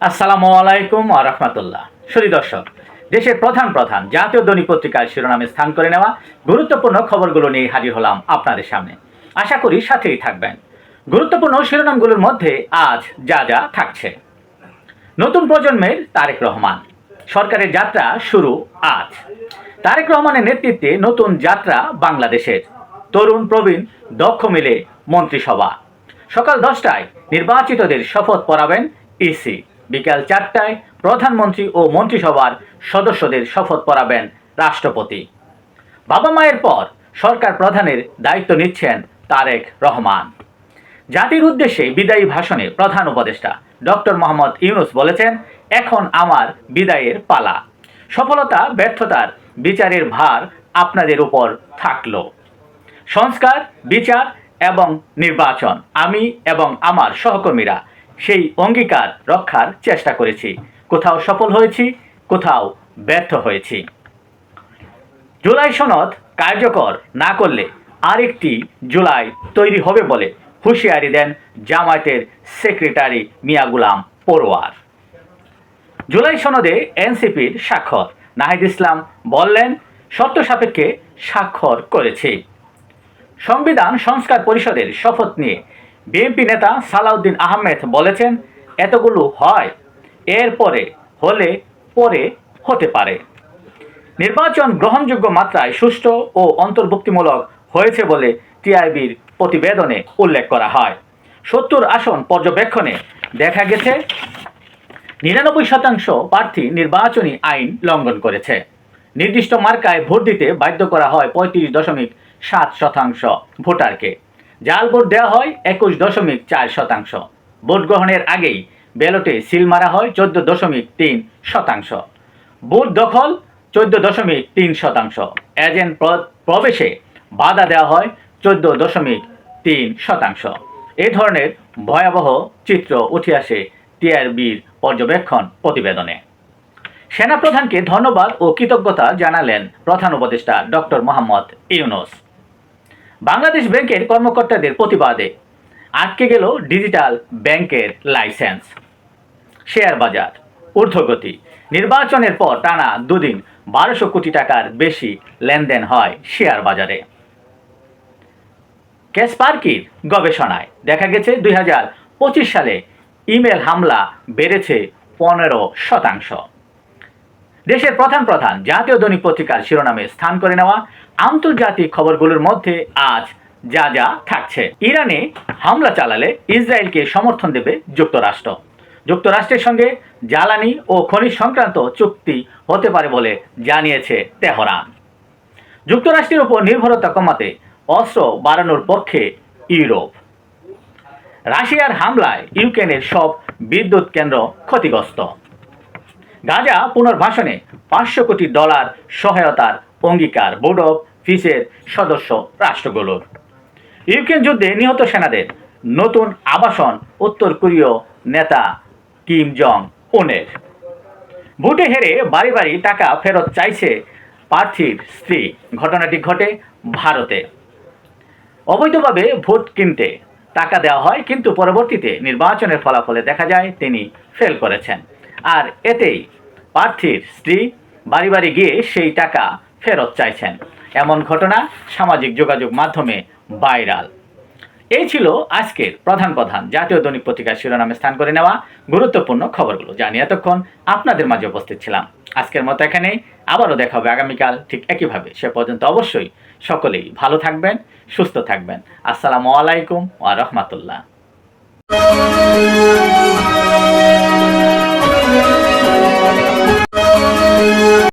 আসসালামু আলাইকুম ওয়া রাহমাতুল্লাহ। সুধী দর্শক, দেশের প্রধান প্রধান জাতীয় দৈনিক পত্রিকার শিরোনামে স্থান করে নেওয়া গুরুত্বপূর্ণ খবরগুলো নিয়ে হাজির হলাম আপনাদের সামনে। আশা করি সাথেই থাকবেন। গুরুত্বপূর্ণ শিরোনামগুলোর মধ্যে আজ যা যা থাকছে: নতুন প্রজন্মের তারেক রহমান, সরকারের যাত্রা শুরু আজ। তারেক রহমানের নেতৃত্বে নতুন যাত্রা বাংলাদেশের, তরুণ প্রবীণ দক্ষ মিলে মন্ত্রিসভা। সকাল 10টায় নির্বাচিতদের শপথ পড়াবেন ইসি, বিকাল 4টায় প্রধানমন্ত্রী ও মন্ত্রিসভার সদস্যদের শপথ পড়াবেন রাষ্ট্রপতি। বাবা মায়ের পর সরকার প্রধানের দায়িত্ব নিচ্ছেন তারেক রহমান। জাতির উদ্দেশ্যে বিদায়ী ভাষণে প্রধান উপদেষ্টা ডক্টর মোহাম্মদ ইউনূস বলেছেন, এখন আমার বিদায়ের পালা। সফলতা ব্যর্থতার বিচারের ভার আপনাদের উপর থাকলো। সংস্কার, বিচার এবং নির্বাচন, আমি এবং আমার সহকর্মীরা সেই অঙ্গীকার রক্ষার চেষ্টা করেছি। কোথাও সফল হয়েছি, কোথাও ব্যর্থ হয়েছি। জুলাই সনদ কার্যকর না করলে আরেকটি জুলাই তৈরি হবে বলে হুঁশিয়ারি দেন জামায়াতের সেক্রেটারি মিয়া গোলাম পরোয়ার। জুলাই সনদে এনসিপির স্বাক্ষর, নাহিদ ইসলাম বললেন, শর্ত সাপেক্ষে স্বাক্ষর করেছে। সংবিধান সংস্কার পরিষদের শপথ নিয়ে বিএনপি নেতা সালাউদ্দিন আহমেদ বলেছেন, এতগুলো হয়, এরপরে হলে পরে হতে পারে। নির্বাচন গ্রহণযোগ্য মাত্রায় সুষ্ঠু ও অন্তর্ভুক্তিমূলক হয়েছে বলে টিআইবির প্রতিবেদনে উল্লেখ করা হয়। 70 আসন পর্যবেক্ষণে দেখা গেছে 99% প্রার্থী নির্বাচনী আইন লঙ্ঘন করেছে। নির্দিষ্ট মার্কায় ভোট দিতে বাধ্য করা হয় 35.7% ভোটারকে। জাল ভোট দেওয়া হয় 21.4%। ভোট গ্রহণের আগেই ব্যালটে সিল মারা হয় 14.3%। বুথ দখল 14.3%। এজেন্ট প্রবেশে বাধা দেওয়া হয় 14.3%। এই ধরনের ভয়াবহ চিত্র উঠে আসে টিআরবির পর্যবেক্ষণ প্রতিবেদনে। সেনাপ্রধানকে ধন্যবাদ ও কৃতজ্ঞতা জানালেন প্রধান উপদেষ্টা ডক্টর মোহাম্মদ ইউনূস। বাংলাদেশ ব্যাংকের কর্মকর্তাদের প্রতিবাদে আটকে গেল ডিজিটাল ব্যাংকের লাইসেন্স। শেয়ার বাজার ঊর্ধ্বগতি, নির্বাচনের পর টানা দুদিন 1200 কোটি টাকার বেশি লেনদেন হয় শেয়ার বাজারে। ক্যাসপারকির গবেষণায় দেখা গেছে 2025 সালে ইমেল হামলা বেড়েছে 15%। দেশের প্রধান প্রধান জাতীয় দৈনিক পত্রিকার শিরোনামে স্থান করে নেওয়া আন্তর্জাতিক খবরগুলোর মধ্যে আজ যা যা থাকছে: ইরানে হামলা চালালে ইসরায়েলকে সমর্থন দেবে যুক্তরাষ্ট্র। যুক্তরাষ্ট্রের সঙ্গে জ্বালানি ও খনিজ সংক্রান্ত চুক্তি হতে পারে বলে জানিয়েছে তেহরান। যুক্তরাষ্ট্রের উপর নির্ভরতা কমাতে অস্ত্র বাড়ানোর পক্ষে ইউরোপ। রাশিয়ার হামলায় ইউক্রেনের সব বিদ্যুৎ কেন্দ্র ক্ষতিগ্রস্ত। গাজা পুনর্বাসনে $500 কোটি সহায়তার অঙ্গীকার বোর্ড অব পিসের সদস্য রাষ্ট্রগুলোর। ইউক্রেন যুদ্ধে নিহত সেনাদের নতুন আবাসন উত্তর কোরীয় নেতা কিম জং উনের। ভোটে হেরে বাড়ি বাড়ি টাকা ফেরত চাইছে প্রার্থীর স্ত্রী। ঘটনাটি ঘটে ভারতে। অবৈধভাবে ভোট কিনতে টাকা দেওয়া হয়, কিন্তু পরবর্তীতে নির্বাচনের ফলাফলে দেখা যায় তিনি ফেল করেছেন। আর এতেই প্রার্থীর স্ত্রী বাড়ি বাড়ি গিয়ে সেই টাকা ফেরত চাইছেন। এমন ঘটনা সামাজিক যোগাযোগ মাধ্যমে ভাইরাল। এই ছিল আজকের প্রধান প্রধান জাতীয় দৈনিক পত্রিকার শিরোনামে স্থান করে নেওয়া গুরুত্বপূর্ণ খবরগুলো, জানিয়ে এতক্ষণ আপনাদের মাঝে উপস্থিত ছিলাম। আজকের মতো এখানেই, আবারও দেখা হবে আগামীকাল ঠিক একইভাবে। সে পর্যন্ত অবশ্যই সকলেই ভালো থাকবেন, সুস্থ থাকবেন। আসসালামু আলাইকুম ওয়া রাহমাতুল্লাহ।